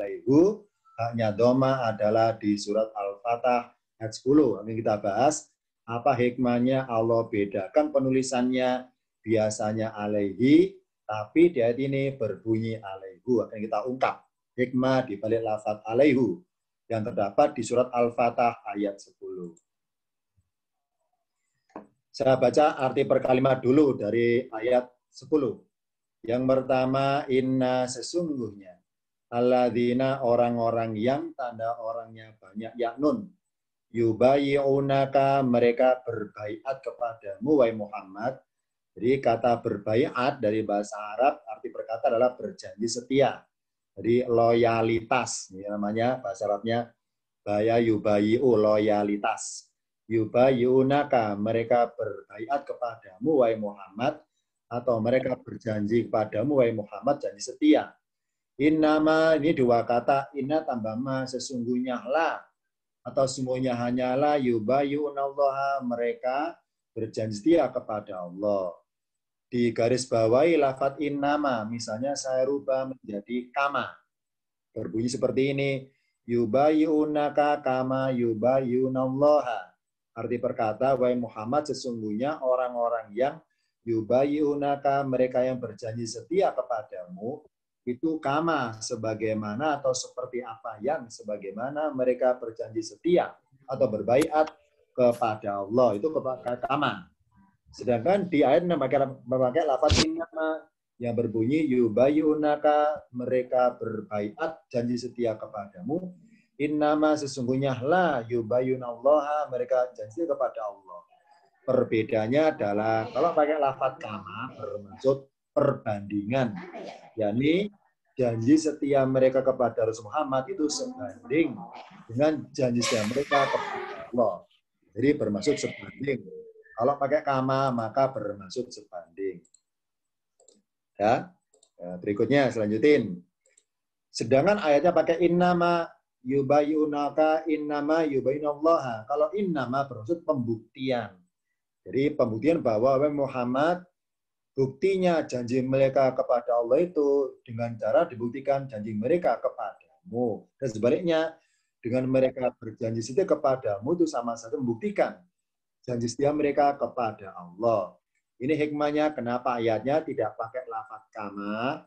alaihu. Haknya doma adalah di surat Al-Fatah ayat 10. Ini kita bahas apa hikmahnya Allah bedakan penulisannya, biasanya alaihi, tapi di ayat ini berbunyi alaihu. Akan kita ungkap hikmah di balik lafaz alaihu yang terdapat di surat Al-Fatah ayat 10. Saya baca arti per kalimat dulu dari ayat 10. Yang pertama, inna sesungguhnya. Alladzina orang-orang yang tanda orangnya banyak yaknun. Yubayi'unaka mereka berbaiat kepadamu wahai Muhammad. Jadi kata berbaiat dari bahasa Arab arti berkata adalah berjanji setia. Jadi loyalitas, ini namanya bahasa Arabnya baya yubayi'u loyalitas. Yubayi'unaka mereka berbaiat kepadamu wahai Muhammad atau mereka berjanji kepadamu wahai Muhammad janji setia. Innama ini dua kata, inna tambah ma sesungguhnya lah atau semuanya hanyalah yubayyunallaha mereka berjanji setia kepada Allah. Di garis bawahi lafaz innama, misalnya saya rubah menjadi kama. Berbunyi seperti ini, yubayyunaka kama yubayyunallaha. Arti perkata, wahai Muhammad sesungguhnya orang-orang yang yubayyunaka mereka yang berjanji setia kepadamu itu kama sebagaimana atau seperti apa yang sebagaimana mereka berjanji setia atau berbaiat kepada Allah itu kepada kama. Sedangkan di ayat memakai lafaz innama yang berbunyi yubayyunaka mereka berbaiat janji setia kepadamu. Innama sesungguhnya la yubayyunallaha mereka janji kepada Allah. Perbedaannya adalah kalau pakai lafaz kama bermaksud perbandingan, yakni janji setia mereka kepada Rasulullah Muhammad itu sebanding dengan janji setia mereka kepada Allah. Jadi bermaksud sebanding. Kalau pakai kama maka bermaksud sebanding. Ya, berikutnya selanjutin. Sedangkan ayatnya pakai innama yubayyunaka innama yubayyunallaha. Kalau innama bermaksud pembuktian. Jadi pembuktian bahwa Muhammad buktinya janji mereka kepada Allah itu dengan cara dibuktikan janji mereka kepadamu. Dan sebaliknya, dengan mereka berjanji setia kepadamu itu sama saja membuktikan janji setia mereka kepada Allah. Ini hikmahnya kenapa ayatnya tidak pakai lafaz kama.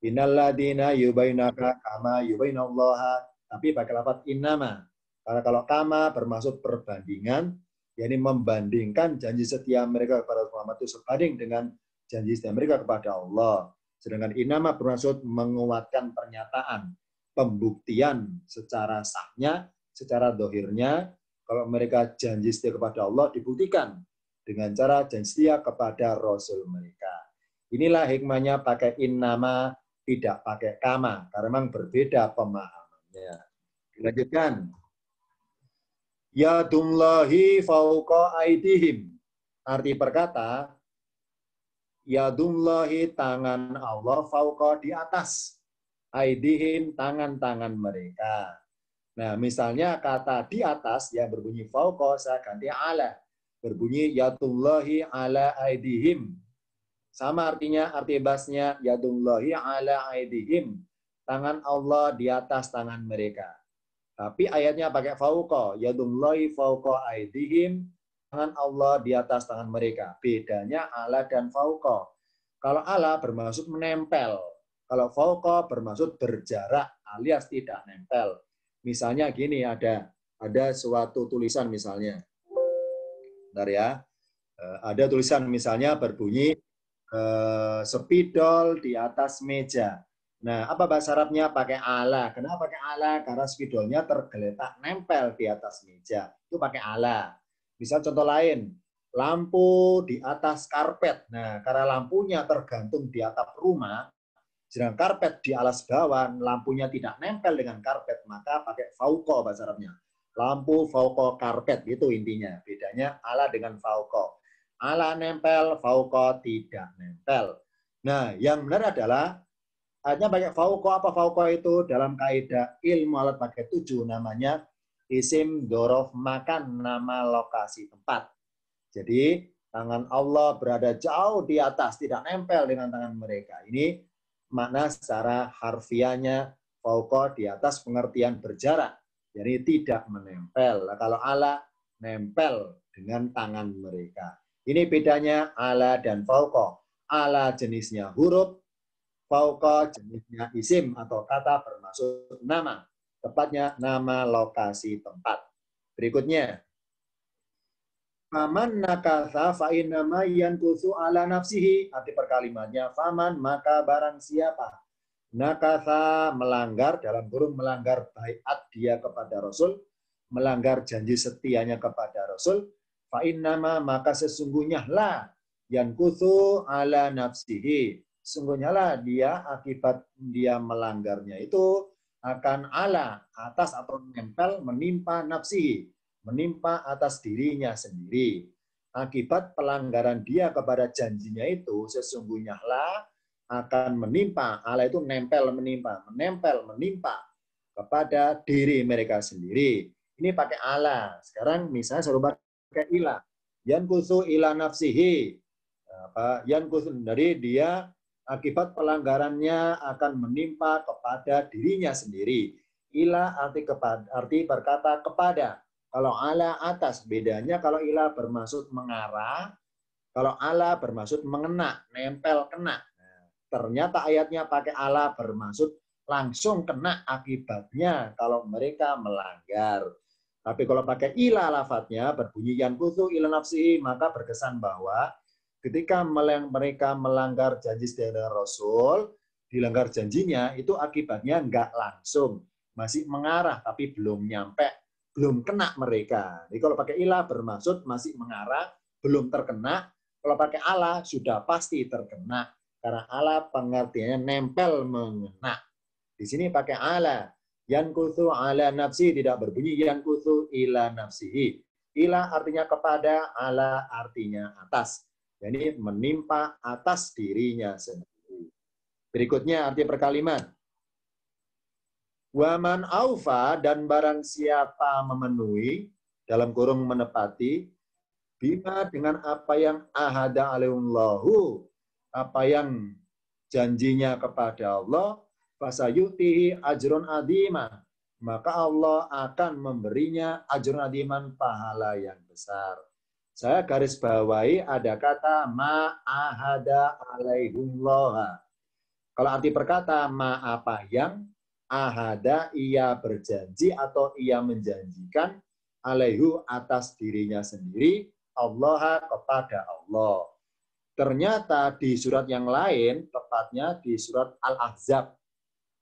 Innalladzina yubayyunaka kama yubayyunallaha. Tapi pakai lafaz innama. Karena kalau kama bermaksud perbandingan, yakni membandingkan janji setia mereka kepada Muhammad itu sebanding dengan janji setia mereka kepada Allah. Sedangkan innama bermaksud menguatkan pernyataan, pembuktian secara sahnya, secara dohirnya, kalau mereka janji setia kepada Allah dibuktikan dengan cara janji setia kepada Rasul mereka. Inilah hikmahnya pakai innama, tidak pakai kama, karena memang berbeda pemahamannya. Dilanjutkan. Yadullahi fauqa aidihim. Arti perkata, yadullahi tangan Allah fauqa di atas. Aidihim tangan-tangan mereka. Nah, misalnya kata di atas yang berbunyi fauqa saya ganti ala. Berbunyi yadullahi ala aidihim. Sama artinya, arti bahasnya yadullahi ala aidihim. Tangan Allah di atas tangan mereka. Tapi ayatnya pakai fauqa. Yadullahi fauqa aidihim. Tangan Allah di atas tangan mereka. Bedanya ala dan fauqa. Kalau ala bermaksud menempel. Kalau fauqa bermaksud berjarak alias tidak nempel. Misalnya gini, ada suatu tulisan misalnya. Bentar ya. Ada tulisan misalnya berbunyi spidol di atas meja. Nah, apa bahasa Arabnya? Pakai ala. Kenapa pakai ala? Karena spidolnya tergeletak nempel di atas meja. Itu pakai ala. Misal contoh lain, lampu di atas karpet. Nah, karena lampunya tergantung di atap rumah, sedangkan karpet di alas bawah, lampunya tidak nempel dengan karpet, maka pakai fauqa bahasa Arabnya. Lampu fauqa karpet, gitu intinya. Bedanya ala dengan fauqa. Ala nempel, fauqa tidak nempel. Nah, yang benar adalah hanya pakai fauqa. Apa fauqa itu? Dalam kaidah ilmu alat pakai 7 namanya isim dzaraf makan, nama lokasi tempat. Jadi tangan Allah berada jauh di atas, tidak nempel dengan tangan mereka. Ini makna secara harfiahnya fauqa di atas pengertian berjarak, jadi tidak menempel. Nah, kalau ala nempel dengan tangan mereka. Ini bedanya ala dan fauqa. Ala jenisnya huruf, fauqa jenisnya isim atau kata bermaksud nama. Tepatnya nama lokasi tempat. Berikutnya, faman nakatha fa innama yankusu ala nafsihi. Arti perkalimatnya faman, maka barang siapa nakatha melanggar, dalam kurung melanggar baiat dia kepada Rasul, melanggar janji setianya kepada Rasul, fa innama, maka sesungguhnya lah yankusu ala nafsihi. Sesungguhnya lah dia akibat dia melanggarnya itu akan ala atas atau menempel menimpa nafsihi, menimpa atas dirinya sendiri. Akibat pelanggaran dia kepada janjinya itu sesungguhnya lah akan menimpa, ala itu nempel menimpa, menempel menimpa kepada diri mereka sendiri. Ini pakai ala. Sekarang misalnya serupa pakai ila. Yankusu ila nafsihi. Yankusu dari dia akibat pelanggarannya akan menimpa kepada dirinya sendiri. Ila arti berkata kepada. Kalau ala atas, bedanya kalau ila bermaksud mengarah, kalau ala bermaksud mengena, nempel, kena. Nah, ternyata ayatnya pakai ala bermaksud langsung kena akibatnya kalau mereka melanggar. Tapi kalau pakai ila lafadznya berbunyi yankusu ila nafsihi, maka berkesan bahwa ketika mereka melanggar janji dengan Rasul, dilanggar janjinya, itu akibatnya enggak langsung. Masih mengarah, tapi belum nyampe, belum kena mereka. Jadi kalau pakai ilah bermaksud masih mengarah, belum terkena. Kalau pakai ala, sudah pasti terkena. Karena ala pengertiannya nempel, mengena. Di sini pakai ala. Yankusu ala nafsi, tidak berbunyi yankusu ila nafsihi. Ila artinya kepada, ala artinya atas. Jadi menimpa atas dirinya sendiri. Berikutnya arti perkalimat. Waman aufa, dan barang siapa memenuhi, dalam kurung menepati, bima dengan apa yang ahada alaihullahu, apa yang janjinya kepada Allah, fasayutihi ajron adima, maka Allah akan memberinya ajron adiman, pahala yang besar. Saya garis bawahi ada kata ma'ahada alaihullah. Kalau arti perkata ma apa yang, ahada ia berjanji atau ia menjanjikan, alaihu atas dirinya sendiri, Allah kepada Allah. Ternyata di surat yang lain, tepatnya di surat Al-Ahzab,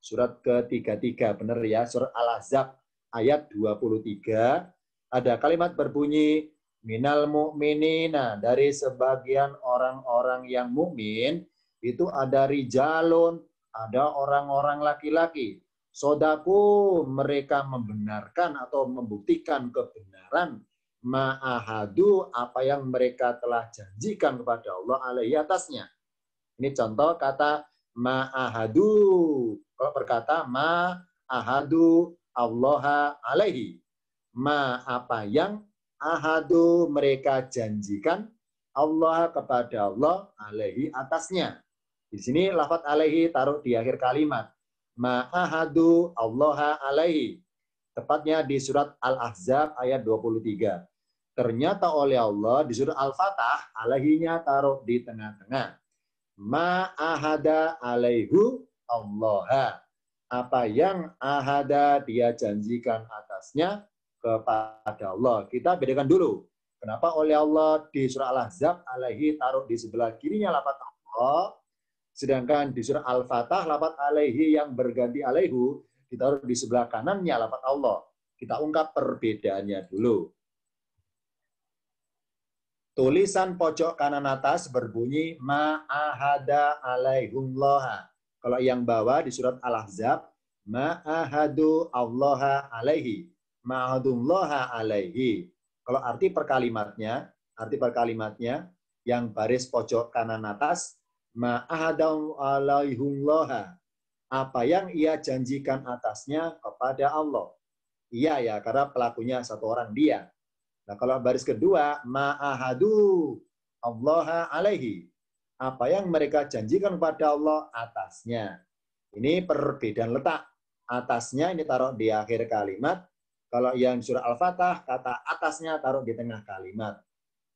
surat ke-33, benar ya, surat Al-Ahzab ayat 23, ada kalimat berbunyi minal mu'minina, dari sebagian orang-orang yang mukmin itu ada rijalun, ada orang-orang laki-laki. Sodaku, mereka membenarkan atau membuktikan kebenaran ma'ahadu, apa yang mereka telah janjikan kepada Allah alaihi atasnya. Ini contoh kata ma'ahadu. Kalau berkata ma'ahadu Allah alaihi. Ma apa yang ahadu mereka janjikan Allah kepada Allah alaihi atasnya. Di sini lafadz alaihi taruh di akhir kalimat. Ma'ahadu Allah alaihi. Tepatnya di surat Al-Ahzab ayat 23. Ternyata oleh Allah di surat Al-Fatah alaihinya taruh di tengah-tengah. Ma'ahada alaihu Allah. Apa yang ahada dia janjikan atasnya kepada Allah. Kita bedakan dulu. Kenapa oleh Allah di surah Al-Ahzab alaihi taruh di sebelah kirinya lafadz Allah. Sedangkan di surah Al-Fatah, lafadz alaihi yang berganti alaihu, ditaruh di sebelah kanannya lafadz Allah. Kita ungkap perbedaannya dulu. Tulisan pojok kanan atas berbunyi ma'ahada alaihullah. Kalau yang bawah di surat Al-Ahzab, ma'ahadu Allah alaihi. Ma'ahadullah alaihi. Kalau arti perkalimatnya yang baris pojok kanan atas, ma'ahadu alaihullah, apa yang ia janjikan atasnya kepada Allah. Iya ya, karena pelakunya satu orang dia. Nah kalau baris kedua, ma'ahadu Allah alaihi, apa yang mereka janjikan kepada Allah atasnya. Ini perbedaan letak. atasnya ini taruh di akhir kalimat. Kalau yang surah Al-Fatah, kata atasnya taruh di tengah kalimat.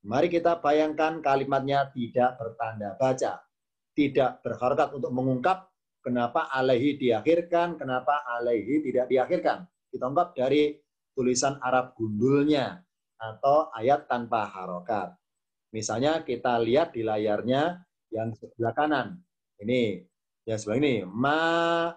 Mari kita bayangkan kalimatnya tidak bertanda baca. Tidak berharokat untuk mengungkap kenapa alaihi diakhirkan, kenapa alaihi tidak diakhirkan. Kita ungkap dari tulisan Arab gundulnya atau ayat tanpa harokat. Misalnya kita lihat di layarnya yang sebelah kanan. Ini, yang sebelah ini. Ma,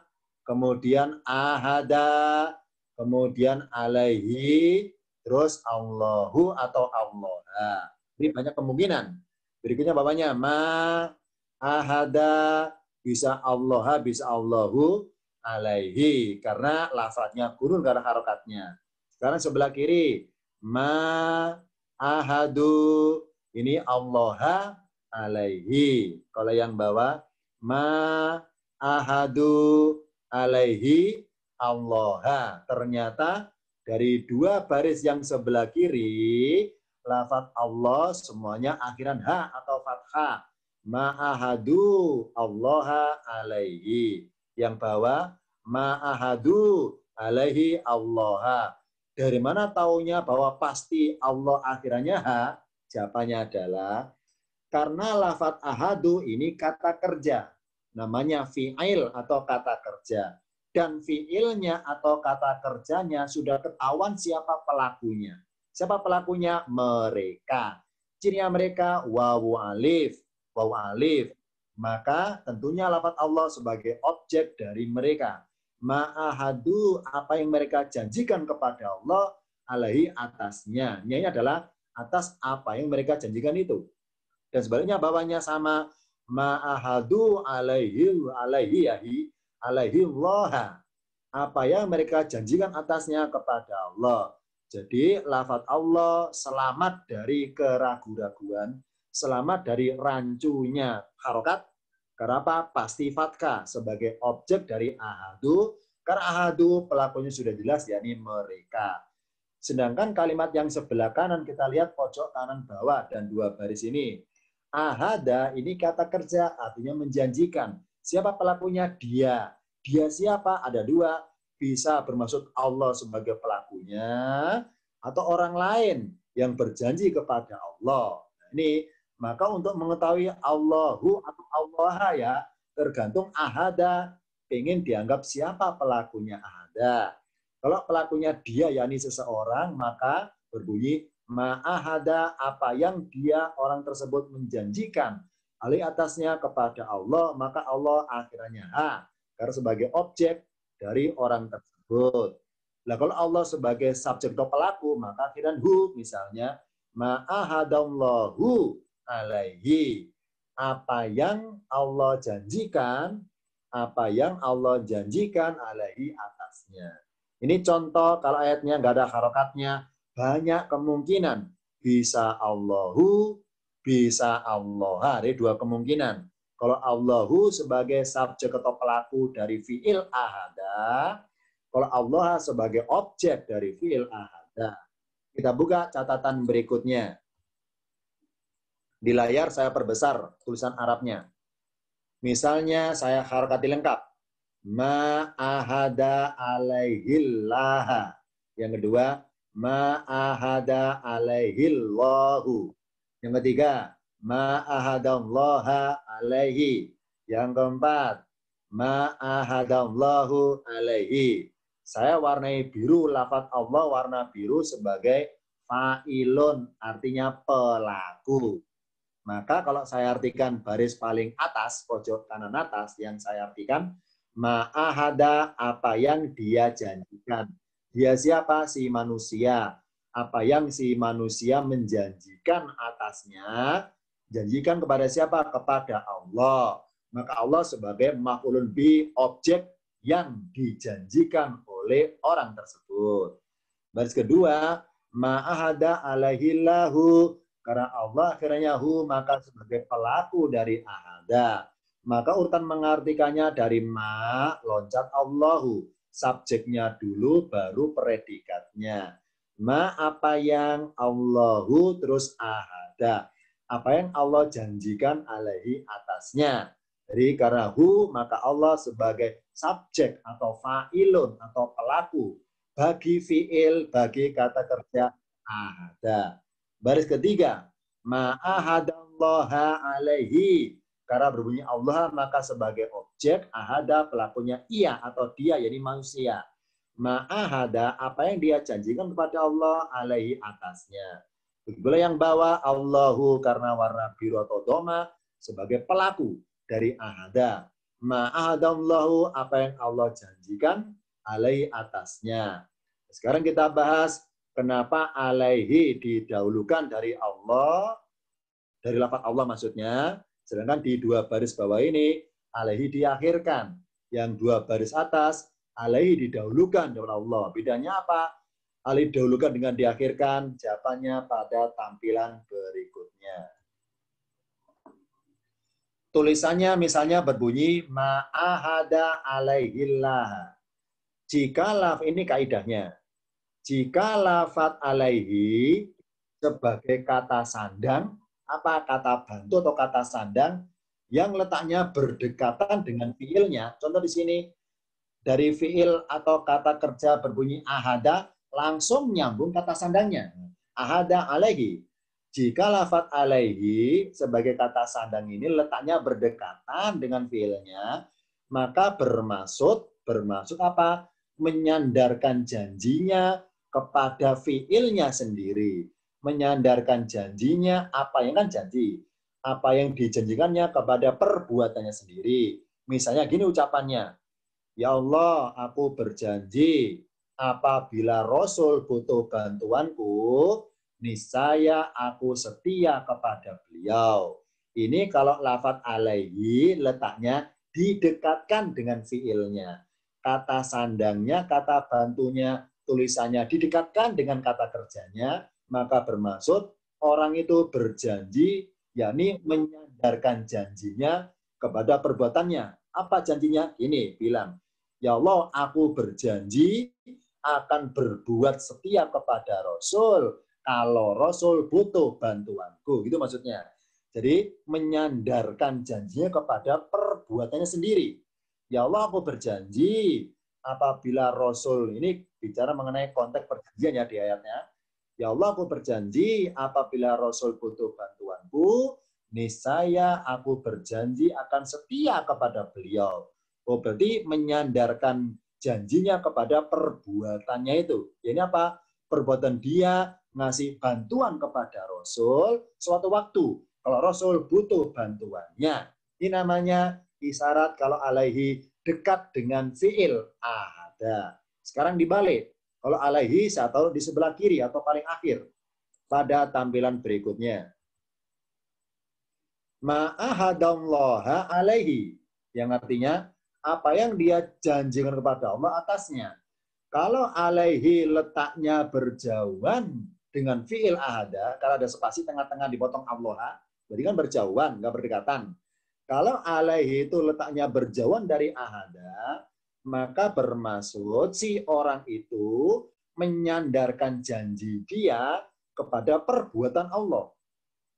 kemudian ahada, kemudian alaihi, terus Allahu atau Allah. Nah, ini banyak kemungkinan. Berikutnya bapaknya. Ma, ahada, bisa Allah, bisa Allahu, alaihi. Karena lafadznya gurun karena harokatnya. Sekarang sebelah kiri. Ma, ahadu, ini Allah alaihi. Kalau yang bawah, ma ahadu alaihi Allah. Ternyata dari dua baris yang sebelah kiri, lafaz Allah semuanya akhiran ha atau fathah. Ma ahadu Allah alaihi. Yang bawah, ma ahadu alaihi Allah. Dari mana taunya bahwa pasti Allah akhirannya ha? Jawabannya adalah karena lafadz ahadu ini kata kerja. Namanya fi'il atau kata kerja. Dan fi'ilnya atau kata kerjanya sudah ketahuan siapa pelakunya. Siapa pelakunya? Mereka. Cirinya mereka wawu alif. Wawu alif. Maka tentunya lafadz Allah sebagai objek dari mereka. Ma'ahadu, apa yang mereka janjikan kepada Allah, alaihi atasnya. Ini adalah atas apa yang mereka janjikan itu. Dan sebaliknya bawahnya sama ma'ahadu alaihi Allah. Apa yang mereka janjikan atasnya kepada Allah. Jadi lafadz Allah selamat dari keraguan-raguan, selamat dari rancunya harokat. Kenapa? Pasti fathah sebagai objek dari ahadu. Karena ahadu pelakunya sudah jelas, yakni mereka. Sedangkan kalimat yang sebelah kanan kita lihat pojok kanan bawah dan dua baris ini. Ahada ini kata kerja artinya menjanjikan. Siapa pelakunya? Dia. Dia siapa? Ada dua. Bisa bermaksud Allah sebagai pelakunya atau orang lain yang berjanji kepada Allah. Nah, ini maka untuk mengetahui Allahu atau Allah ya tergantung ahada. Pengen dianggap siapa pelakunya ahada. Kalau pelakunya dia, yakni seseorang, maka berbunyi ma'ahada, apa yang dia orang tersebut menjanjikan alih atasnya kepada Allah, maka Allah akhirannya ha. Karena sebagai objek dari orang tersebut. Nah, kalau Allah sebagai subjek atau pelaku, maka akhiran hu, misalnya ma'ahadallahu alaihi. Apa yang Allah janjikan, apa yang Allah janjikan alaihi atasnya. Ini contoh kalau ayatnya nggak ada harokatnya, banyak kemungkinan. Bisa Allahu, bisa Allah. Ada dua kemungkinan. Kalau Allahu sebagai subjek atau pelaku dari fi'il ahada, kalau Allah sebagai objek dari fi'il ahada. Kita buka catatan berikutnya. Di layar saya perbesar tulisan Arabnya. Misalnya saya harokati lengkap. Ma'ahada alaihillah. Yang kedua, ma'ahada alaihillahu. Yang ketiga, ma'ahadallaha alaihi. Yang keempat, ma'ahadallahu alaihi. Saya warnai biru, lafadz Allah warna biru sebagai fa'ilun, artinya pelaku. Maka kalau saya artikan baris paling atas, pojok kanan atas, yang saya artikan, ma'ahada, apa yang dia janjikan. Dia siapa? Si manusia. Apa yang si manusia menjanjikan atasnya, janjikan kepada siapa? Kepada Allah. Maka Allah sebagai maf'ulun bi, objek yang dijanjikan oleh orang tersebut. Baris kedua, ma'ahada alaihillahu, karena Allah akhirnya hu, maka sebagai pelaku dari ahada. Maka urutan mengartikannya dari ma, loncat Allahu. Subjeknya dulu, baru predikatnya. Ma, apa yang Allahu, terus ahada. Apa yang Allah janjikan alaihi atasnya. Jadi karena hu, maka Allah sebagai subjek atau fa'ilun atau pelaku bagi fi'il, bagi kata kerja ahada. Baris ketiga, ma'ahadallaha alaihi. Karena berbunyi Allah, maka sebagai objek, ahada pelakunya ia atau dia, yakni manusia. Ma'ahada, apa yang dia janjikan kepada Allah, alaihi atasnya. Begitu yang bawa Allahu karena warna biru atau doma sebagai pelaku dari ahada. Ma'ahadallahu, apa yang Allah janjikan, alaihi atasnya. Sekarang kita bahas kenapa alaihi didahulukan dari Allah, dari lafaz Allah maksudnya, sedangkan di dua baris bawah ini alaihi diakhirkan. Yang dua baris atas alaihi didahulukan dari Allah. Bedanya apa? Alaihi didahulukan dengan diakhirkan, jawabannya pada tampilan berikutnya. Tulisannya misalnya berbunyi ma'ahada alaihillah. Jika ini kaidahnya. Jika lafaz alaihi sebagai kata sandang, apa kata bantu atau kata sandang yang letaknya berdekatan dengan fiilnya. Contoh di sini, dari fiil atau kata kerja berbunyi ahada, langsung nyambung kata sandangnya. Ahada alaihi. Jika lafaz alaihi sebagai kata sandang ini letaknya berdekatan dengan fiilnya, maka bermaksud apa? Menyandarkan janjinya kepada fiilnya sendiri. Menyandarkan janjinya, apa yang kan janji? Apa yang dijanjikannya kepada perbuatannya sendiri. Misalnya gini ucapannya, ya Allah, aku berjanji apabila Rasul butuh bantuanku, niscaya aku setia kepada beliau. Ini kalau lafaz alaihi letaknya didekatkan dengan fiilnya. Kata sandangnya, kata bantunya, tulisannya didekatkan dengan kata kerjanya, maka bermaksud orang itu berjanji, yakni menyandarkan janjinya kepada perbuatannya. Apa janjinya? Ini bilang, ya Allah, aku berjanji akan berbuat setia kepada Rasul kalau Rasul butuh bantuanku. Gitu maksudnya. Jadi menyandarkan janjinya kepada perbuatannya sendiri. Ya Allah, aku berjanji apabila Rasul, ini bicara mengenai konteks perjanjian ya di ayatnya. Ya Allah, aku berjanji apabila Rasul butuh bantuanku, niscaya aku berjanji akan setia kepada beliau. Oh, berarti menyandarkan janjinya kepada perbuatannya itu. Ini apa? Perbuatan dia ngasih bantuan kepada Rasul suatu waktu. Kalau Rasul butuh bantuannya. Ini namanya isyarat kalau alaihi dekat dengan fi'il ada. Sekarang dibalik. Kalau alaihi saya taruh di sebelah kiri atau paling akhir pada tampilan berikutnya. Ma'ahadallaha alaihi. Yang artinya apa yang dia janjikan kepada Allah atasnya. Kalau alaihi letaknya berjauhan dengan fi'il ahada, kalau ada spasi tengah-tengah dipotong Allah, berarti kan berjauhan, nggak berdekatan. Kalau alaihi itu letaknya berjauhan dari ahada, maka bermaksud si orang itu menyandarkan janji dia kepada perbuatan Allah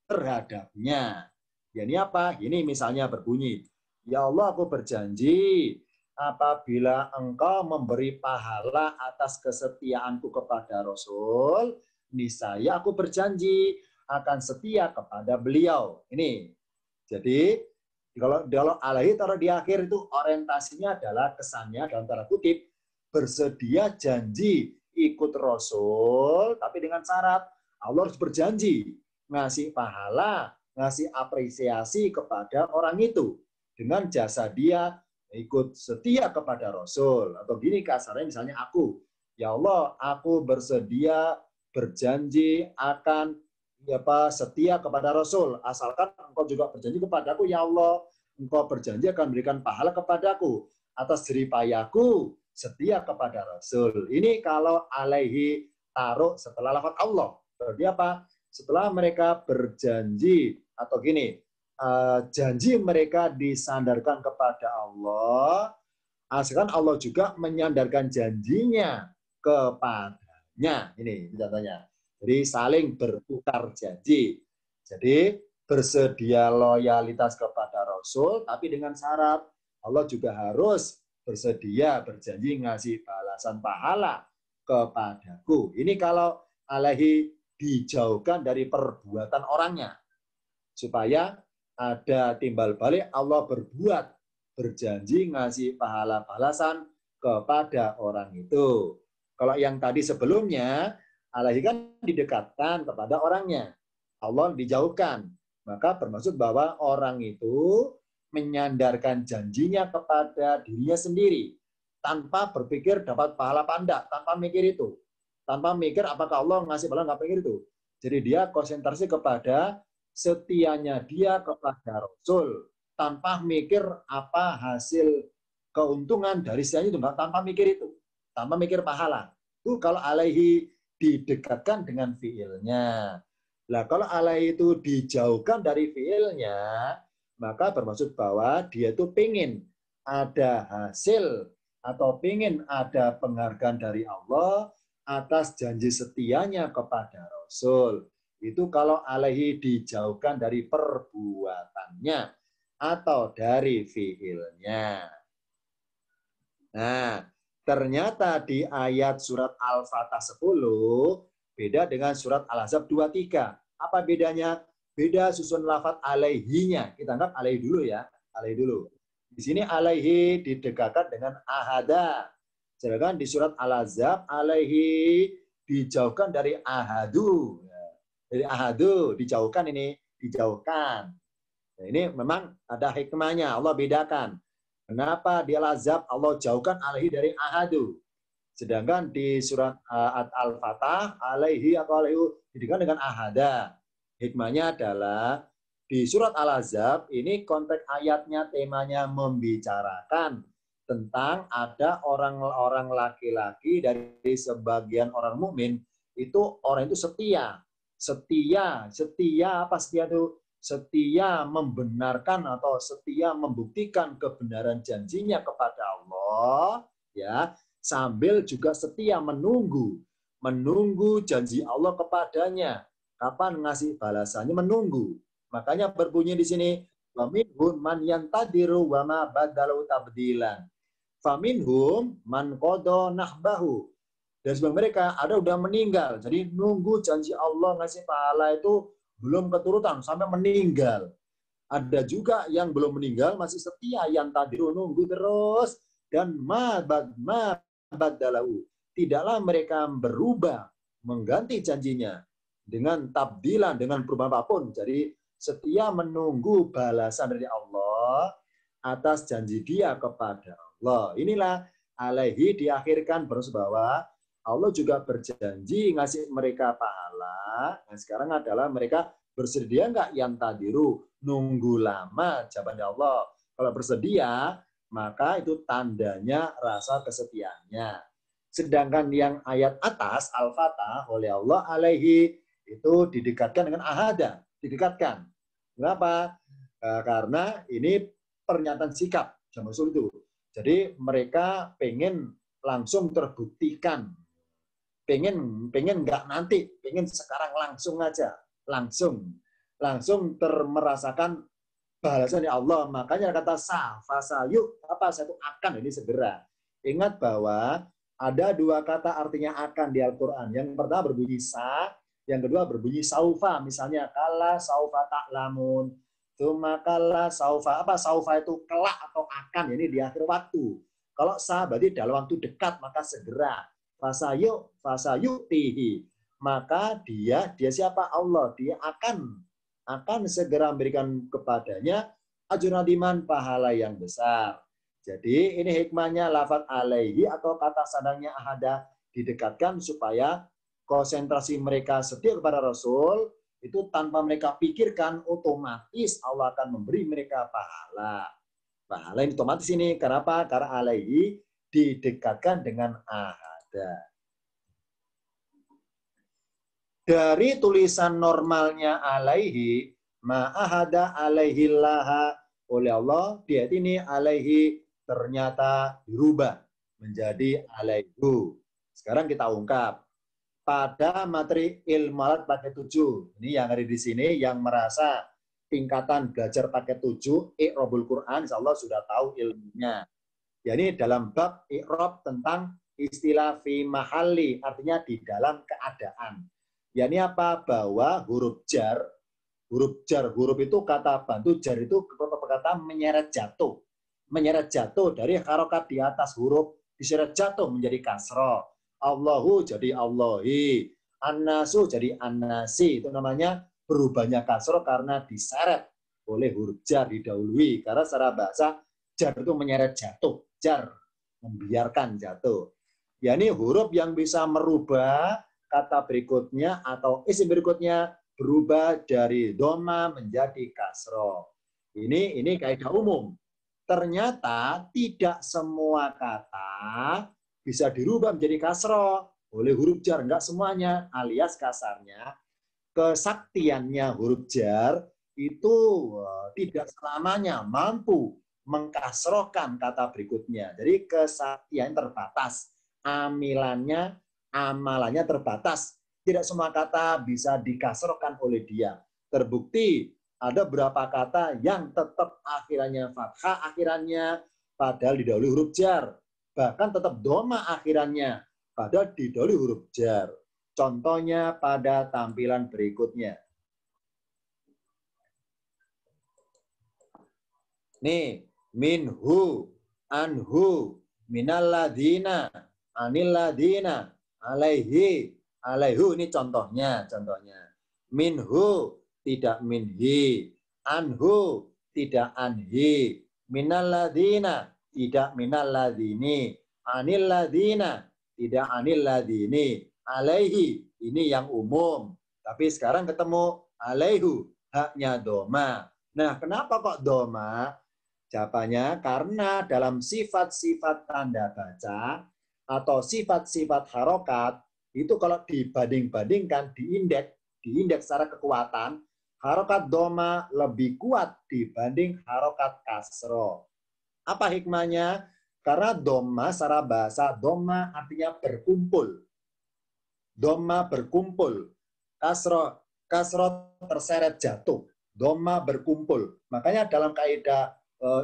terhadapnya. Ya, ini apa? Ini misalnya berbunyi, ya Allah, aku berjanji apabila engkau memberi pahala atas kesetiaanku kepada Rasul, niscaya aku berjanji akan setia kepada beliau. Ini. Jadi kalau alaihi taruh di akhir itu orientasinya adalah kesannya dalam tanda kutip bersedia janji ikut Rasul, tapi dengan syarat Allah harus berjanji ngasih pahala, ngasih apresiasi kepada orang itu dengan jasa dia ikut setia kepada Rasul. Atau gini kasarnya misalnya aku, ya Allah, aku bersedia berjanji akan setia kepada Rasul. Asalkan engkau juga berjanji kepadaku, ya Allah, engkau berjanji akan memberikan pahala kepadaku atas jeripayahku setia kepada Rasul. Ini kalau alaihi taruh setelah lafaz Allah. Berarti apa? Setelah mereka berjanji atau gini, janji mereka disandarkan kepada Allah, asalkan Allah juga menyandarkan janjinya kepadanya. Ini contohnya. Jadi saling bertukar janji. Jadi bersedia loyalitas kepada Rasul, tapi dengan syarat Allah juga harus bersedia berjanji ngasih balasan pahala kepadaku. Ini kalau alaihi dijauhkan dari perbuatan orangnya, supaya ada timbal balik Allah berbuat berjanji ngasih pahala balasan kepada orang itu. Kalau yang tadi sebelumnya, alaihi kan didekatkan kepada orangnya, Allah dijauhkan. Maka bermaksud bahwa orang itu menyandarkan janjinya kepada dirinya sendiri, tanpa berpikir dapat pahala panda, tanpa mikir itu. Tanpa mikir apakah Allah ngasih pahala, nggak pikir itu. Jadi dia konsentrasi kepada setianya dia kepada Rasul, tanpa mikir apa hasil keuntungan dari setianya itu, tanpa mikir itu, tanpa mikir pahala. Itu kalau alaihi didekatkan dengan fiilnya. Nah, kalau alaihi itu dijauhkan dari fiilnya, maka bermaksud bahwa dia itu pengen ada hasil atau pengen ada penghargaan dari Allah atas janji setianya kepada Rasul. Itu kalau alaihi dijauhkan dari perbuatannya atau dari fiilnya. Nah, ternyata di ayat surat Al-Fatah 10 beda dengan surat Al-Ahzab 23. Apa bedanya? Beda susun lafaz alaihinya. Kita anggap alaihi dulu ya. Alaihi dulu. Di sini alaihi didekatkan dengan ahada. Sedangkan di surat Al-Ahzab alaihi dijauhkan dari ahadu. Dari ahadu dijauhkan ini, dijauhkan. Nah, ini memang ada hikmahnya, Allah bedakan. Kenapa di Al-Ahzab Allah jauhkan alaihi dari ahadu. Sedangkan di surat Al-Fatah alaihi atau alaihi dijadikan dengan ahada. Hikmahnya adalah di surat Al-Ahzab ini konteks ayatnya temanya membicarakan tentang ada orang-orang laki-laki dari sebagian orang mukmin itu orang itu setia. Setia apa setia itu? Setia membenarkan atau setia membuktikan kebenaran janjinya kepada Allah, ya, sambil juga setia menunggu janji Allah kepadanya. Kapan ngasih balasannya, menunggu. Makanya berbunyi di sini, faminhum man yantadiru wa ma badalu tabdilan. Faminhum man qada nahbahu. Dan sebagian mereka ada udah meninggal. Jadi nunggu janji Allah ngasih pahala itu belum keturutan sampai meninggal. Ada juga yang belum meninggal masih setia, yang tadi nunggu terus dan ma badalahu. Tidaklah mereka berubah mengganti janjinya dengan tabdilan, dengan perubahan apapun. Jadi setia menunggu balasan dari Allah atas janji dia kepada Allah. Inilah alaihi diakhirkan berus bahwa Allah juga berjanji ngasih mereka pahala. Nah, sekarang adalah mereka bersedia nggak yang tadiru, nunggu lama jawabannya Allah. Kalau bersedia, maka itu tandanya rasa kesetiaannya. Sedangkan yang ayat atas, Al-Fatah, oleh Allah alaihi, itu didekatkan dengan ahada. Didekatkan. Kenapa? Karena ini pernyataan sikap. Jamak usul itu. Jadi mereka pengen langsung terbuktikan. Pengen nggak nanti, pengen sekarang langsung aja, langsung merasakan balasan dari Allah. Makanya kata fasayuk, apa satu akan, ini segera. Ingat bahwa ada dua kata artinya akan di Al-Quran. Yang pertama berbunyi sa, yang kedua berbunyi saufa. Misalnya kala saufa ta'lamun, cuma kala saufa, apa saufa itu kelak atau akan, ini di akhir waktu. Kalau sa berarti dalam waktu dekat, maka segera. Fasayuk tihi, maka dia siapa? Allah, dia akan segera memberikan kepadanya ajrun adiman, pahala yang besar. Jadi ini hikmahnya lafaz alaihi atau kata sandangnya ahada didekatkan supaya konsentrasi mereka setia kepada Rasul itu tanpa mereka pikirkan, otomatis Allah akan memberi mereka pahala. Pahala ini otomatis ini. Kenapa? Karena alaihi didekatkan dengan ahada. Dari tulisan normalnya alaihi, ma'ahada alaihi laha, oleh Allah, di ayat ini alaihi ternyata dirubah menjadi alaihu. Sekarang kita ungkap. Pada materi ilmu alat pakai 7. Ini yang ada di sini yang merasa tingkatan belajar paket 7, Iqrobul Quran, insya Allah sudah tahu ilmunya. Ya, ini dalam bab Iqrob tentang istilah fi mahalli, artinya di dalam keadaan. Ya, ini apa? Bahwa huruf jar, huruf itu kata bantu, jar itu kata menyeret jatuh. Menyeret jatuh dari harokat di atas huruf, diseret jatuh menjadi kasroh. Allahu jadi Allahi. An-nasu jadi an-nasi. Itu namanya berubahnya kasroh karena diseret oleh huruf jar didahului. Karena secara bahasa jar itu menyeret jatuh. Jar, membiarkan jatuh. Ya, ini huruf yang bisa merubah kata berikutnya atau isim berikutnya berubah dari doma menjadi kasroh. Ini kaidah umum. Ternyata tidak semua kata bisa dirubah menjadi kasroh oleh huruf jar, enggak semuanya. Alias kasarnya, kesaktiannya huruf jar itu tidak selamanya mampu mengkasrohkan kata berikutnya. Jadi kesaktian terbatas, amalannya terbatas. Tidak semua kata bisa dikasrohkan oleh dia. Terbukti ada beberapa kata yang tetap akhirannya fathah akhirannya, padahal didahului huruf jar. Bahkan tetap doma akhirannya, padahal didahului huruf jar. Contohnya pada tampilan berikutnya. Nih, minhu, anhu, minalladina, anilladina, alaihi, alaihu. Ini contohnya. Minhu, tidak minhi. Anhu, tidak anhi. Minalladina, tidak minalladini. Anilladina, tidak anilladini. Alaihi, ini yang umum. Tapi sekarang ketemu alaihu, haknya doma. Nah, kenapa kok doma? Jawabannya karena dalam sifat-sifat tanda baca atau sifat-sifat harokat itu kalau dibanding-bandingkan diindeks secara kekuatan, harokat doma lebih kuat dibanding harokat kasro. Apa hikmahnya? Karena doma secara bahasa, doma artinya berkumpul. Doma berkumpul. Kasro terseret jatuh. Doma berkumpul. Makanya dalam kaidah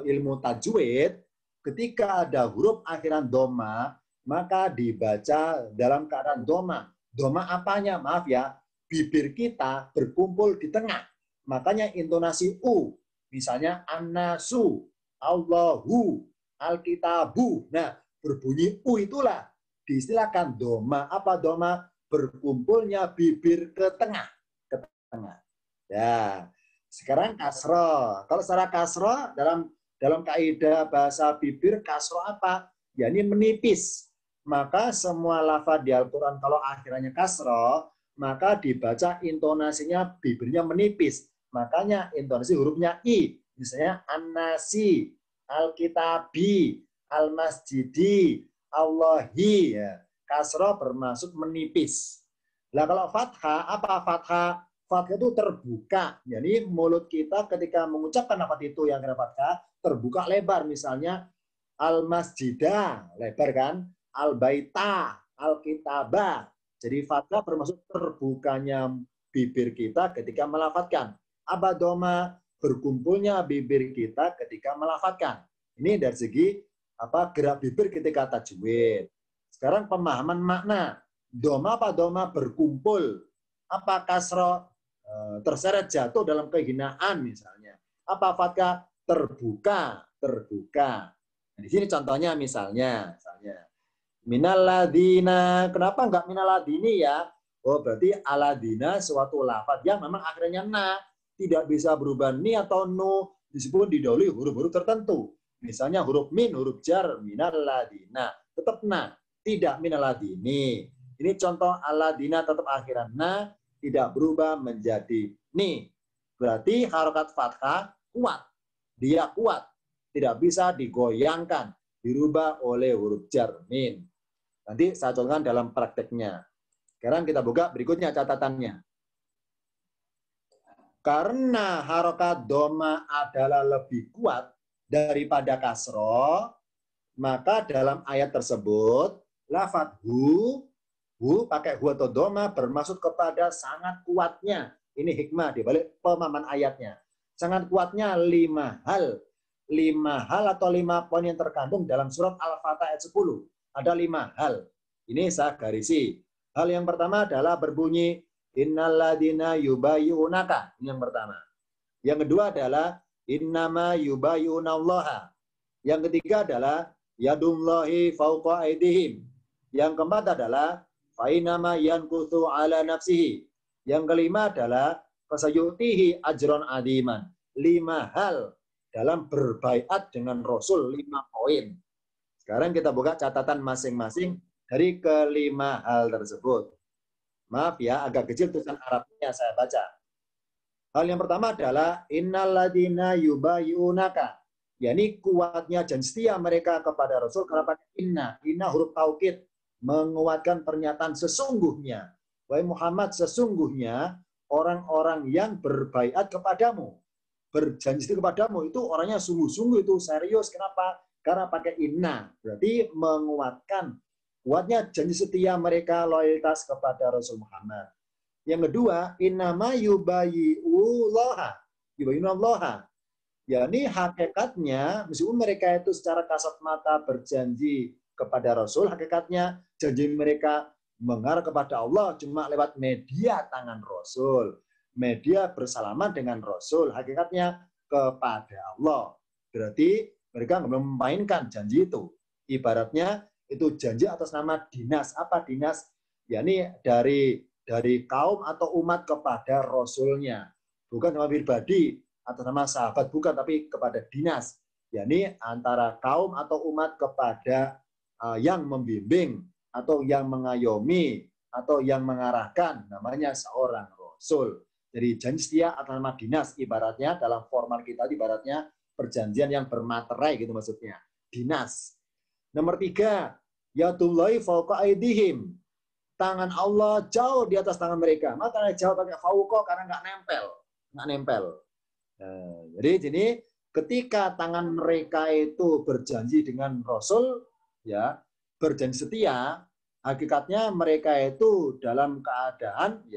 ilmu tajwid, ketika ada huruf akhiran doma, maka dibaca dalam keadaan doma. Doma apanya? Maaf ya, bibir kita berkumpul di tengah. Makanya intonasi u, misalnya an-nasu, Allahu, al-kitabu. Nah, berbunyi u itulah diistilahkan doma. Apa doma? Berkumpulnya bibir ke tengah. Ke tengah. Ya. Sekarang kasro. Kalau secara kasro dalam kaidah bahasa bibir, kasro apa? Ya, ini menipis. Maka semua lafaz di Al-Quran kalau akhirnya kasro, maka dibaca intonasinya bibirnya menipis. Makanya intonasi hurufnya i. Misalnya an-nasi, al-kitabi, al-masjidi, Allahi. Ya. Kasro bermaksud menipis. Nah, kalau fathah, apa fathah? Fathah itu terbuka. Jadi mulut kita ketika mengucapkan lafaz itu yang kena fathah, terbuka lebar. Misalnya al-masjidah, lebar kan? Al-baita, al-kitabah. Jadi fathah bermaksud terbukanya bibir kita ketika melafadzkan. Abadoma, berkumpulnya bibir kita ketika melafadzkan. Ini dari segi gerak bibir ketika tajwid. Sekarang pemahaman makna. Doma apa doma? Berkumpul. Apa kasro? Terseret jatuh dalam kehinaan misalnya. Apa fathah? Terbuka. Nah, di sini contohnya misalnya minaladina. Kenapa enggak minaladini ya? Oh, berarti aladina suatu lafaz yang memang akhirnya na, tidak bisa berubah ni atau nu, disebut didahului huruf-huruf tertentu. Misalnya huruf min, huruf jar, minaladina, tetap na, tidak minaladini. Ini contoh aladina tetap akhiran na, tidak berubah menjadi ni. Berarti harokat fathah kuat. Dia kuat. Tidak bisa digoyangkan. Dirubah oleh huruf jar min. Nanti saya contohkan dalam prakteknya. Sekarang kita buka berikutnya catatannya. Karena harokat doma adalah lebih kuat daripada kasro, maka dalam ayat tersebut, lafadz hu pakai hu atau doma bermaksud kepada sangat kuatnya. Ini hikmah di balik pemahaman ayatnya. sangat kuatnya 5 hal. 5 hal atau 5 poin yang terkandung dalam surat Al-Fatah ayat 10. Ada 5 hal. Ini saya garisi. Hal yang pertama adalah berbunyi innalladzina yubayyunaka. Ini yang pertama. Yang kedua adalah innama yubayyunallaha. Yang ketiga adalah yadullahi fauqa aydihim. Yang keempat adalah fainama yankuthu ala nafsihi. Yang kelima adalah fasayutihi ajron adiman. 5 hal dalam berbaiat dengan Rasul, 5 poin. Sekarang kita buka catatan masing-masing dari kelima hal tersebut. Maaf ya, agak kecil tulisan Arabnya saya baca. Hal yang pertama adalah innalladzina yubayyunaka. yakni kuatnya dan setia mereka kepada Rasul karena pakai inna. Inna huruf taukid menguatkan pernyataan sesungguhnya. Wahai Muhammad, sesungguhnya orang-orang yang berbaiat kepadamu, berjanji kepadamu itu orangnya sungguh-sungguh, itu serius. Kenapa? Karena pakai inna. Berarti menguatkan kuatnya janji setia mereka, loyalitas kepada Rasul Muhammad. Yang kedua, innama yubayyunallaha. Yubayyunallaha. Ya, ini hakikatnya, meskipun mereka itu secara kasat mata berjanji kepada Rasul, hakikatnya janji mereka mengarah kepada Allah cuma lewat media tangan Rasul. Media bersalaman dengan Rasul, hakikatnya kepada Allah. Berarti mereka nggak memainkan janji itu. Ibaratnya itu janji atas nama dinas. Apa dinas? Ya, ini dari kaum atau umat kepada Rasulnya. Bukan nama pribadi atau nama sahabat, bukan, tapi kepada dinas. yakni antara kaum atau umat kepada yang membimbing atau yang mengayomi atau yang mengarahkan, namanya seorang Rasul. Jadi janji setia atas nama dinas, ibaratnya dalam formal kita ibaratnya perjanjian yang bermaterai gitu maksudnya. Dinas. Nomor 3, yadullahi fauqa aydihim. Tangan Allah jauh di atas tangan mereka. Maka jauh pakai fauqa karena nggak nempel. Nah, jadi ketika tangan mereka itu berjanji dengan Rasul, ya berjanji setia, hakikatnya mereka itu dalam keadaan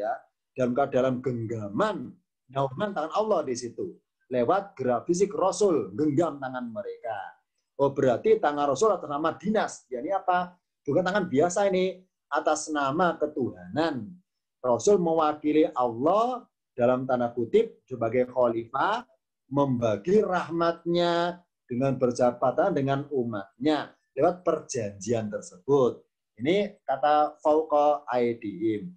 dalam genggaman naungan tangan Allah di situ. Lewat gerak fisik Rasul genggam tangan mereka. Oh, berarti tangan Rasul atas nama dinas. Yakni apa? Bukan tangan biasa ini, atas nama ketuhanan. Rasul mewakili Allah dalam tanda kutip sebagai khalifah, membagi rahmatnya dengan berjabatan dengan umatnya lewat perjanjian tersebut. Ini kata fauqa aydihim.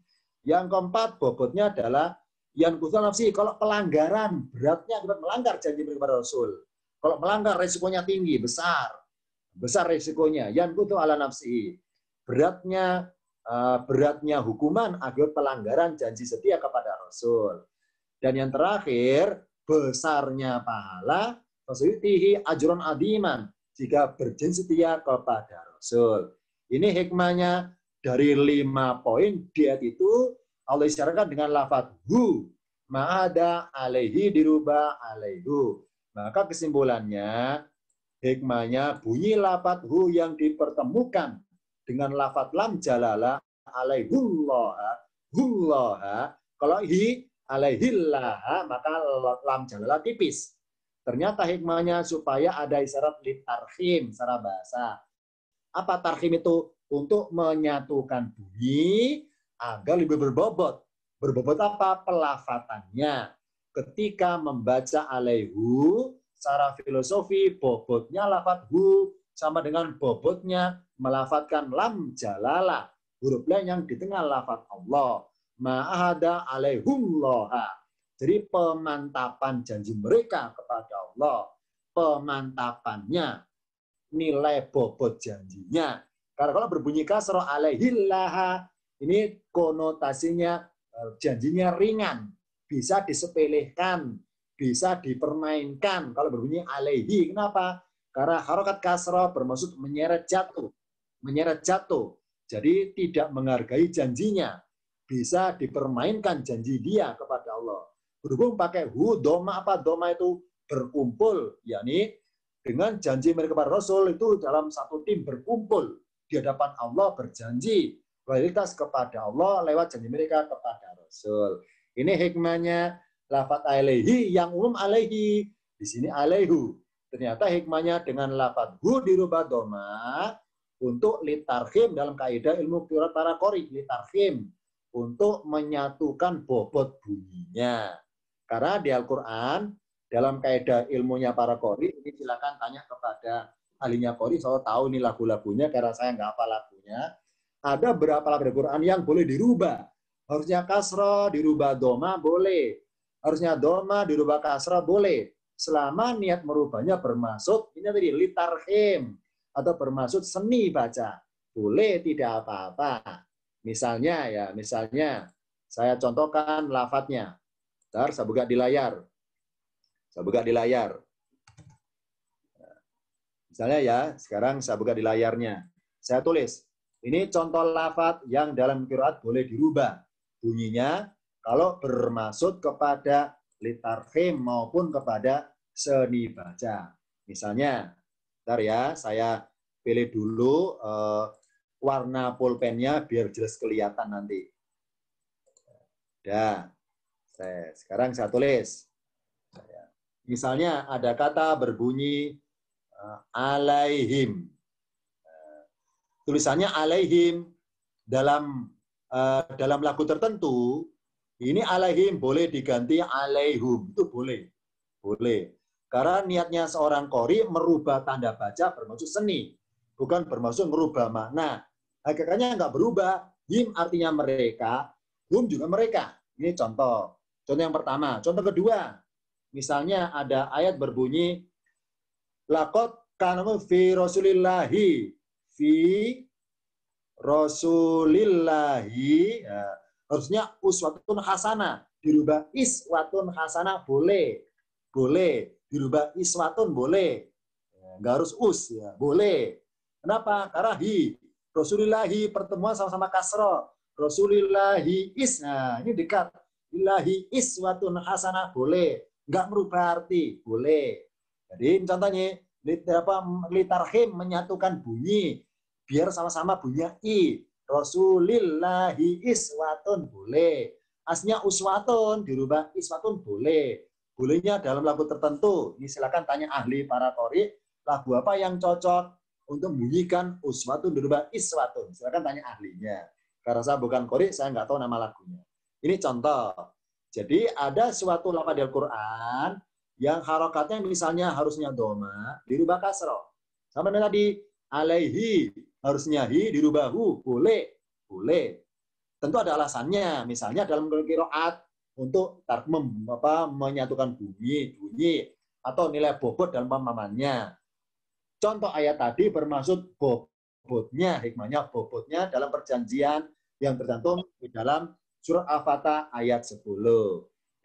Yang keempat bobotnya adalah yang khusus nafsi. Kalau pelanggaran, beratnya akibat melanggar janji kepada Rasul. Kalau melanggar resikonya tinggi, besar resikonya. Yang khusus ala nafsi. Beratnya hukuman akibat pelanggaran janji setia kepada Rasul. Dan yang terakhir, besarnya pahala fasuyutihi ajron adiman jika berjanji setia kepada Rasul. Ini hikmahnya dari 5 poin diet itu Allah isyaratkan dengan lafaz hu, ma'ada alaihi dirubah alaihu. Maka kesimpulannya, hikmahnya bunyi lafaz hu yang dipertemukan dengan lafaz lam jalalah alaihullah, hullaha. Kalau hi alaihillah, maka lam jalalah tipis. Ternyata hikmahnya supaya ada isyarat litarhim secara bahasa. Apa tarhim itu? Untuk menyatukan bunyi agar lebih berbobot. Berbobot apa? Pelafatannya. Ketika membaca alaihu, secara filosofi bobotnya lafaz hu sama dengan bobotnya melafatkan lam jalalah, huruf lain yang di tengah lafaz Allah. Ma'ahada alaihullaha. Jadi pemantapan janji mereka kepada Allah. Pemantapannya, nilai bobot janjinya. Karena kalau berbunyi kasroh alaihillaha, ini konotasinya janjinya ringan. Bisa disepelekan, bisa dipermainkan. Kalau berbunyi alaihi, kenapa? Karena harokat kasroh bermaksud menyeret jatuh. Jadi tidak menghargai janjinya. Bisa dipermainkan janji dia kepada Allah. Berhubung pakai hu, doma apa? Doma itu berkumpul. Yakni dengan janji mereka kepada Rasul itu dalam satu tim berkumpul. Di hadapan Allah berjanji. Loyalitas kepada Allah lewat janji mereka kepada Rasul. Ini hikmahnya lafat alaihi yang umum alaihi. Di sini alaihu. Ternyata hikmahnya dengan lafat hu dirubah doma untuk litarhim dalam kaidah ilmu qiraat para qori, litarhim untuk menyatukan bobot bunyinya. Karena di Al-Qur'an dalam kaidah ilmunya para qori, ini silakan tanya kepada ahlinya qori, saya tahu ini lagu-lagunya karena saya nggak hafal lagunya. Ada berapa lagu Al-Qur'an yang boleh dirubah. Harusnya kasroh dirubah doma boleh. Harusnya doma dirubah kasroh boleh. Selama niat merubahnya bermaksud ini tadi litarhim atau bermaksud seni baca, boleh, tidak apa-apa. Misalnya saya contohkan lafadznya. Bentar, saya buka di layar. Misalnya ya, sekarang saya buka di layarnya. Saya tulis. Ini contoh lafadz yang dalam qiraat boleh dirubah bunyinya kalau bermaksud kepada litarhim maupun kepada seni baca. Misalnya, bentar ya, saya pilih dulu warna pulpennya biar jelas kelihatan nanti. Dah. Sekarang saya tulis. Misalnya ada kata berbunyi alaihim. Tulisannya alaihim dalam lagu tertentu, ini alaihim boleh diganti alaihum, itu boleh. Karena niatnya seorang qori merubah tanda baca bermaksud seni, bukan bermaksud merubah makna. Hakikatnya nggak berubah. Him artinya mereka, hum juga mereka. Ini contoh yang pertama. Contoh kedua, misalnya ada ayat berbunyi laqad kana fi rasulillahi ya, harusnya uswatun hasanah, dirubah iswatun hasanah boleh dirubah iswatun boleh, nggak harus ya boleh. Kenapa? Karena rasulillahi pertemuan sama-sama kasroh, rasulillahi nah ini dekat, ilahi iswatun hasanah boleh, nggak merubah arti boleh. Jadi contohnya litarhim menyatukan bunyi biar sama-sama bunyinya i. Rasulillahi iswatun boleh. Aslinya uswatun dirubah iswatun boleh. Bolehnya dalam lagu tertentu. Ini silakan tanya ahli para qori, lagu apa yang cocok untuk membunyikan uswatun dirubah iswatun. Silakan tanya ahlinya. Karena saya bukan qori, saya nggak tahu nama lagunya. Ini contoh. Jadi ada suatu lafaz Al-Qur'an yang harokatnya misalnya harusnya doma dirubah kasroh. Sama dengan tadi alaihi harusnya dirubah hu, boleh. Tentu ada alasannya. Misalnya dalam qiraat untuk menyatukan bunyi atau nilai bobot dalam pemahamannya. Contoh ayat tadi bermaksud bobotnya, hikmahnya bobotnya dalam perjanjian yang tercantum di dalam surat Al-Fatah ayat 10.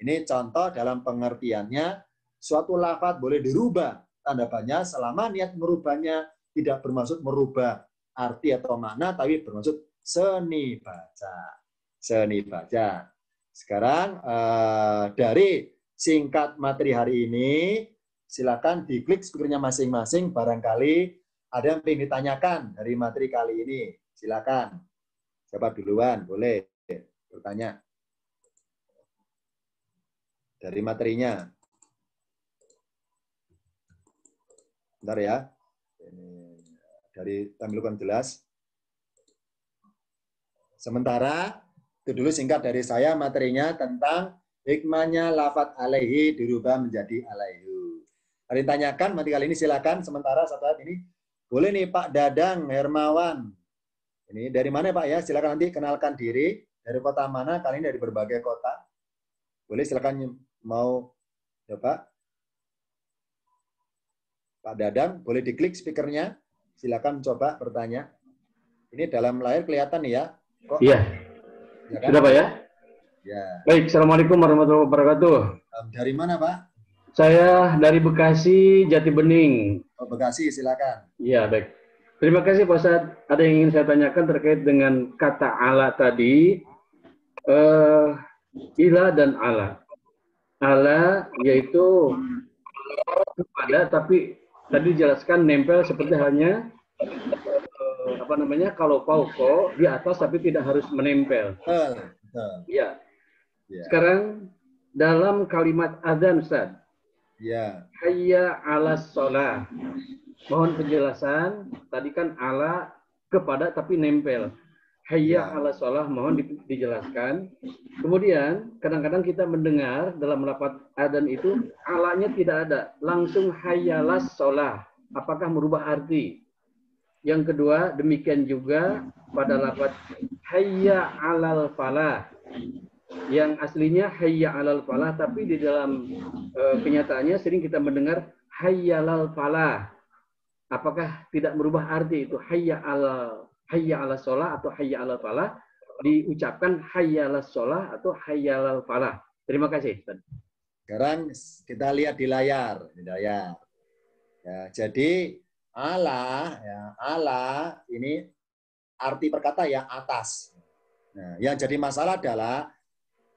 Ini contoh dalam pengertiannya, suatu lafaz boleh dirubah tanda bacanya selama niat merubahnya tidak bermaksud merubah arti atau makna, tapi bermaksud seni baca. Sekarang dari singkat materi hari ini, silakan diklik speakernya masing-masing. Barangkali ada yang ingin ditanyakan dari materi kali ini. Silakan. Siapa duluan? Boleh bertanya. Dari materinya. Bentar ya. Dari tampilkan jelas. Sementara itu dulu singkat dari saya materinya tentang hikmahnya lafadz alaihi dirubah menjadi alaihu. Ada yang tanyakan materi kali ini silakan. Sementara satu saat ini boleh nih Pak Dadang Hermawan. Ini dari mana Pak ya? Silakan nanti kenalkan diri. Dari kota mana? Kali ini dari berbagai kota. Boleh silakan mau coba. Pak Dadang, boleh diklik speakernya. Silakan coba bertanya. Ini dalam layar kelihatan ya? Kok? Iya. Ya kan? Sudah Pak ya? Ya. Baik, Assalamualaikum warahmatullahi wabarakatuh. Dari mana Pak? Saya dari Bekasi, Jati Bening. Oh, Bekasi, silakan. Iya, baik. Terima kasih Pak Ustadz. Ada yang ingin saya tanyakan terkait dengan kata ala tadi. Ila dan ala. Ala yaitu kepada, tapi tadi dijelaskan nempel seperti halnya kalau pauko di atas tapi tidak harus menempel. Betul. Iya. Sekarang dalam kalimat adzan, Ustaz. Ya. Hayya 'alas shalah. Mohon penjelasan. Tadi kan ala kepada tapi nempel. Hayya 'alas shalah, mohon dijelaskan. Kemudian kadang-kadang kita mendengar dalam lafaz adzan itu alanya tidak ada, langsung hayya 'alas shalah. Apakah merubah arti? Yang kedua, demikian juga pada lafaz hayya 'alal falah. Yang aslinya hayya 'alal falah, tapi di dalam kenyataannya sering kita mendengar hayya 'alal falah. Apakah tidak merubah arti itu hayya 'alas shalah atau hayya 'alal falah diucapkan hayya 'alas shalah atau hayya 'alal falah? Terima kasih, Ustaz. Sekarang kita lihat di layar, Ya, jadi Allah, ya, Allah ini arti perkata ya atas. Nah, yang jadi masalah adalah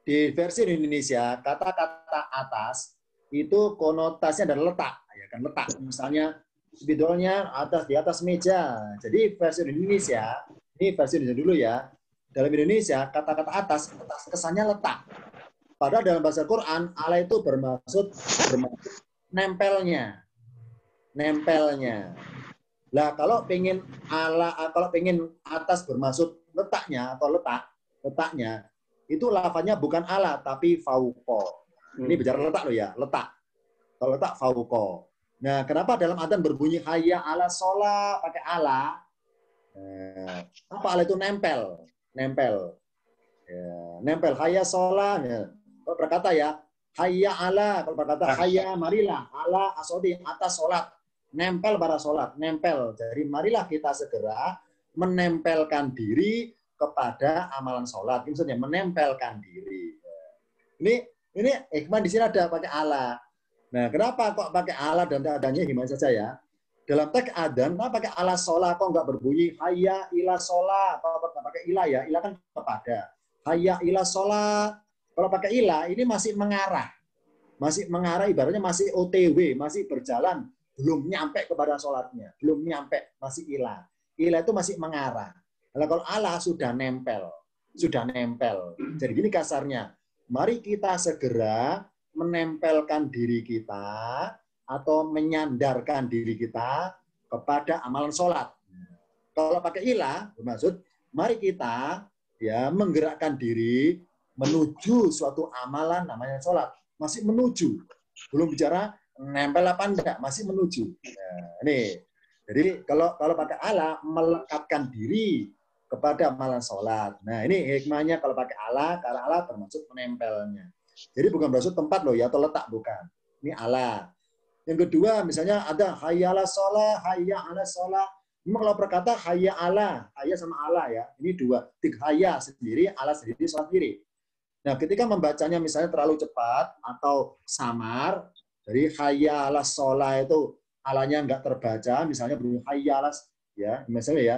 di versi Indonesia kata-kata atas itu konotasinya adalah letak, ya kan, letak. Misalnya spidolnya atas, di atas meja. Jadi versi Indonesia, ini versi Indonesia dulu ya. Dalam Indonesia kata-kata atas kesannya letak. Padahal dalam bahasa Quran Allah itu bermaksud nempelnya. Lah kalau pengen atas bermaksud letaknya atau letaknya itu lafadznya bukan ala tapi fauqa. Ini bicara letak loh ya, letak. Kalau letak fauqa. Nah, kenapa dalam adzan berbunyi hayya 'alas shalah pakai ala? Apa ala itu nempel. Ya, nempel hayya shalah. Ya. Kalau berkata ya hayya ala, kalau berkata hayya marilah, ala asodi atas sholat. Nempel pada sholat, nempel. Jadi marilah kita segera menempelkan diri kepada amalan sholat. Maksudnya menempelkan diri. Ini hikmah di sini ada pakai ala. Nah, kenapa kok pakai ala dan adanya gimana saja ya? Dalam teks adzan, kenapa pakai ala sholat kok nggak berbunyi hayya ila sholat? Kalau pakai ila ya, ila kan kepada. Hayya ila sholat. Kalau pakai ila, ini masih mengarah. Masih mengarah, ibaratnya masih OTW, masih berjalan. Belum nyampe kepada sholatnya, belum nyampe, masih ilah. Ilah itu masih mengarah. Kalau ala sudah nempel. Jadi gini kasarnya, mari kita segera menempelkan diri kita atau menyandarkan diri kita kepada amalan sholat. Kalau pakai ilah, bermaksud mari kita ya menggerakkan diri menuju suatu amalan namanya sholat. Masih menuju, belum bicara nempel apa enggak, masih menuju. Nah, ini. Jadi kalau pakai ala melekatkan diri kepada amalan sholat. Nah, ini hikmahnya kalau pakai ala, karena ala termasuk menempelnya. Jadi bukan bermaksud tempat loh ya atau letak, bukan. Ini ala. Yang kedua misalnya ada hayya 'alas shalah, hayya 'alas shalah. Memang kalau berkata hayya ala, hayya sama ala ya. Ini dua. Hayya sendiri, ala sendiri, sholat sendiri. Nah, ketika membacanya misalnya terlalu cepat atau samar, jadi hayya 'alas shalah itu alanya nggak terbaca, misalnya berbunyi hayya 'alas ya, misalnya ya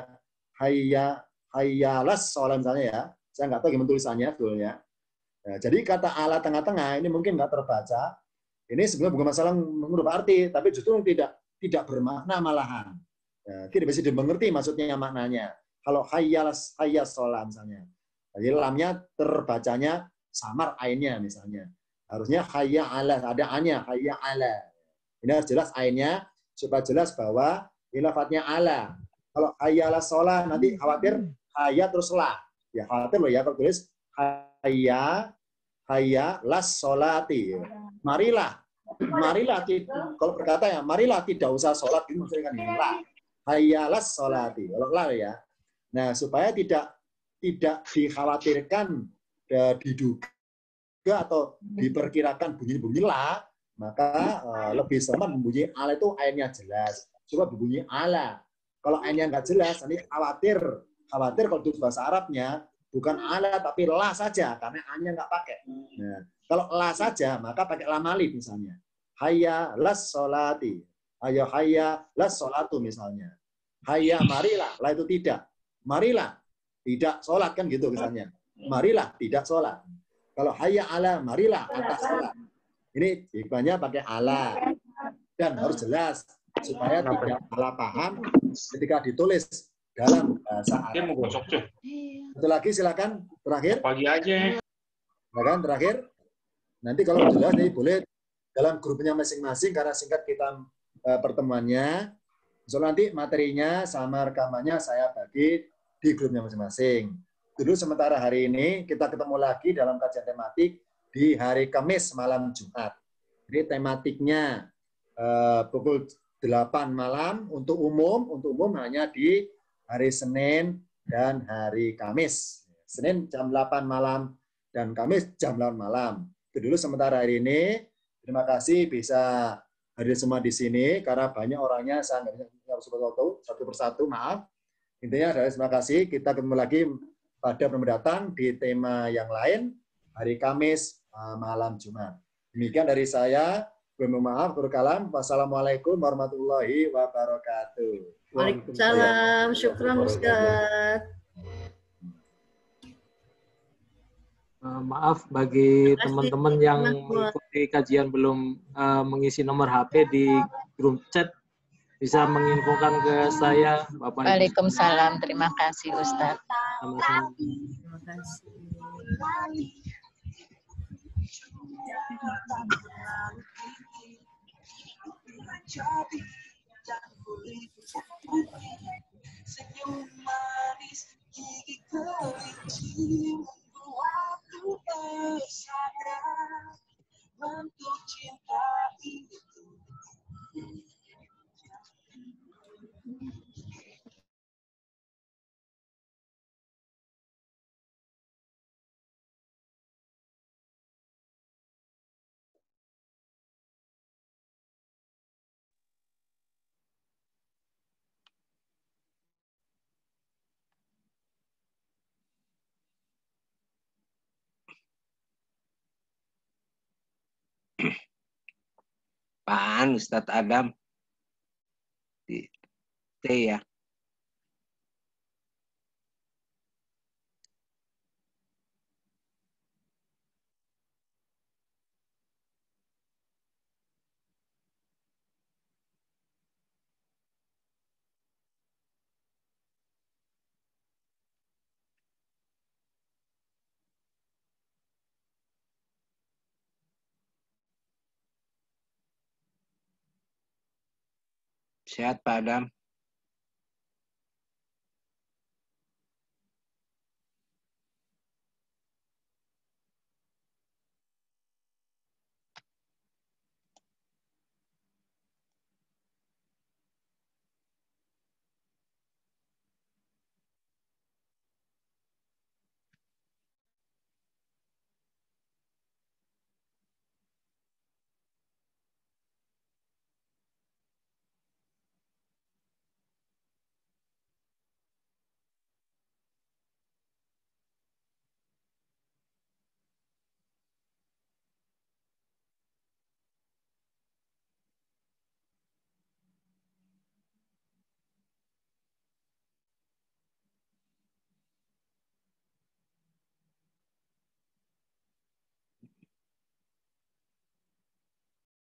hayya 'alas shalah misalnya ya. Saya nggak tahu gimana tulisannya sebetulnya. Nah, jadi kata ala tengah-tengah ini mungkin nggak terbaca. Ini sebenarnya bukan masalah mengubah arti, tapi justru tidak bermakna malahan. Nah, tidak bisa dimengerti maksudnya maknanya. Kalau hayya shalah misalnya, jadi lamnya terbacanya samar ainnya misalnya. Harusnya hayya ala, ada a-nya, hayya ala. Ini harus jelas ainnya, supaya jelas bahwa ini lafadznya ala. Kalau hayya 'alas shalah, nanti khawatir hayya terus la. Ya khawatir loh ya, kalau tulis hayya 'alas sholati. Marilah, kalau berkata ya, marilah tidak usah sholat, ini maksudnya kan ini la. Hayya 'alas sholati. Kalau la ya. Nah, supaya tidak dikhawatirkan, diduga atau diperkirakan bunyi la, maka lebih selamat membunyi ala itu ainnya jelas. Coba berbunyi ala. Kalau ainnya nggak jelas, nanti khawatir kalau di bahasa Arabnya bukan ala tapi la saja karena a-nya nggak pakai. Nah, kalau la saja maka pakai lam alif misalnya. Hayya 'alas sholati. Ayo hayya 'alas sholatu misalnya. Hayya marilah, la itu tidak. Marilah tidak sholat kan gitu misalnya. Marilah tidak sholat. Kalau hayya ala, marilah atas sholat. Ini hikmahnya pakai ala. Dan harus jelas, supaya tidak salah paham ketika ditulis dalam bahasa Arab. Satu lagi silakan, terakhir. Pagi aja. Silakan, terakhir. Nanti kalau jelas nih boleh dalam grupnya masing-masing karena singkat kita pertemuannya. So nanti materinya sama rekamannya saya bagi di grupnya masing-masing. Dulu sementara hari ini kita ketemu lagi dalam kajian tematik di hari Kamis malam Jumat. Jadi tematiknya pukul 8 malam untuk umum hanya di hari Senin dan hari Kamis. Senin jam 8 malam dan Kamis jam 8 malam. Itu dulu sementara hari ini. Terima kasih bisa hadir semua di sini karena banyak orangnya saya nggak bisa satu persatu, maaf. Intinya adalah terima kasih. Kita ketemu lagi pada mendatang di tema yang lain hari Kamis malam Jumat. Demikian dari saya. Mohon maaf, berkalam. Wassalamualaikum warahmatullahi wabarakatuh. Waalaikumsalam. Syukran Ustaz. Maaf bagi teman-teman yang mengikuti kajian belum mengisi nomor HP di grup chat, bisa menginfokan ke saya, Bapak Ibu. Waalaikumsalam. Terima kasih Ustaz. Sama-sama. Terima kasih. Senyum manis gigi kelinci membuatku tersadar bentuk cinta itu. Apaan Ustadz Adam? Di T ya. Sehat Pak Adam.